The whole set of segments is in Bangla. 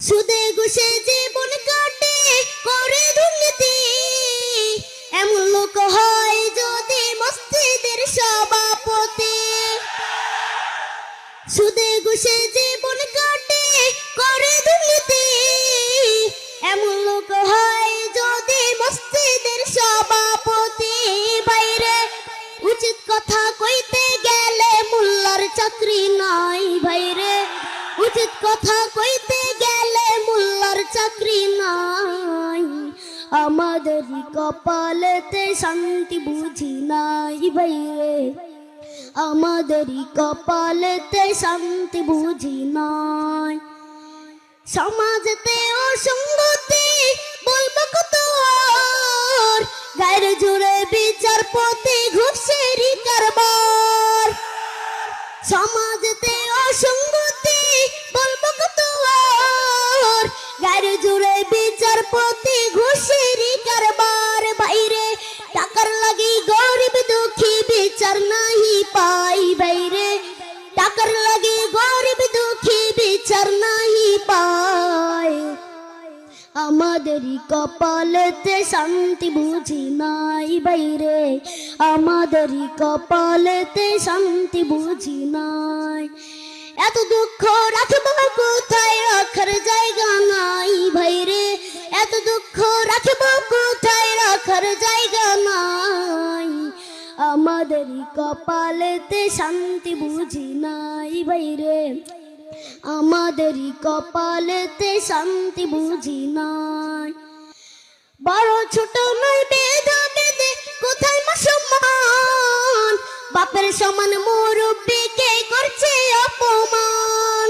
সুদে ঘুষে জীবন কাটে করে দুর্নীতি, এমন লোক হয় যদি মসজিদের সভাপতি। সুদে ঘুষে জীবন কাটে করে দুর্নীতি, এমন লোক হয় যদি মসজিদের সভাপতি। বাইরে উচিত কথা কইতে গেলে মোল্লার চাকরি নাই, ভাইরে উচিত কথা কইতে গেলে মোল্লার চাকরি নাই। আমাদেরই কপালেতে শান্তি বুঝি নাই ভাইরে, আমাদেরই কপালেতে শান্তি বুঝি নাই। সমাজেতে অসঙ্গতি বলবো কত, গায়ের জুড়ে বিচারপতি ঘুষেরই কারবার। সমাজেতে অসঙ্গতি বলবো কত, গায়ের জুড়ে বিচারপতি ঘুষেরই কারবার। বাইরে টাকার লাগি গরিব দুঃখী বিচার নাহি পাই, বাইরে টাকার লাগি গরিব দুঃখী বিচার নাহি পাই। আমাদেরই কপালেতে শান্তি বুঝি নাই বাইরে, আমাদেরই কপালেতে শান্তি বুঝি নাই। এত দুঃখ রাখবো কোথায়, রাখার জায়গা নাই ভাইরে, এত দুঃখ রাখবো কোথায়, রাখার জায়গা নাই। আমাদেরই কপালেতে শান্তি বুঝি নাই ভাইরে, আমাদেরই কপালেতে শান্তি বুঝি নাই। বড় ছোট নয় বেদা বেদে কোথায় মুসলমান, বাপের সমান মুরব্বিকে করছে অপমান।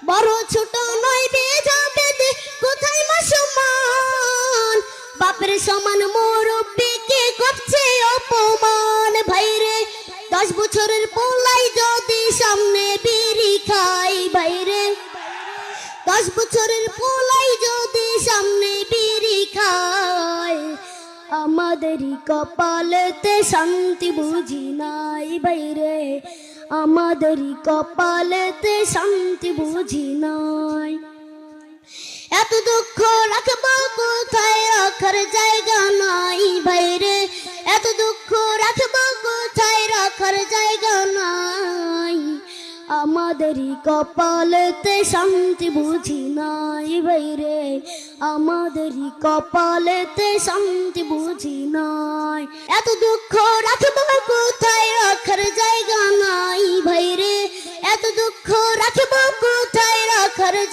বড় ছোট নয় বেদা বেদে কোথায় মুসলমান, বাপের সমান মুরব্বিকে করছে অপমান। ভাইরে 10 বছরের পোলাই যদি সামনে বিড়ি খাই, বাইরে 10 বছরের পোলাই যদি সামনে বিড়ি খায়। আমাদেরই কপালেতে শান্তি বুঝি নাই বাইরে, আমাদেরই কপালেতে শান্তি বুঝি নাই। এত দুঃখ রাখবো কোথায়, রাখার জায়গা নাই বাইরে, এত দুঃখ রাখবো কোথায়, রাখার জায়গা নাই। আমাদেরই কপালেতে শান্তি বুঝি নাই বাইরে, আমাদেরই কপালেতে শান্তি বুঝি নাই। এত দুঃখ রাখবো কোথায়, রাখার জায়গা নাই ভাইরে, এত দুঃখ রাখবো কোথায়, রাখার জায়গা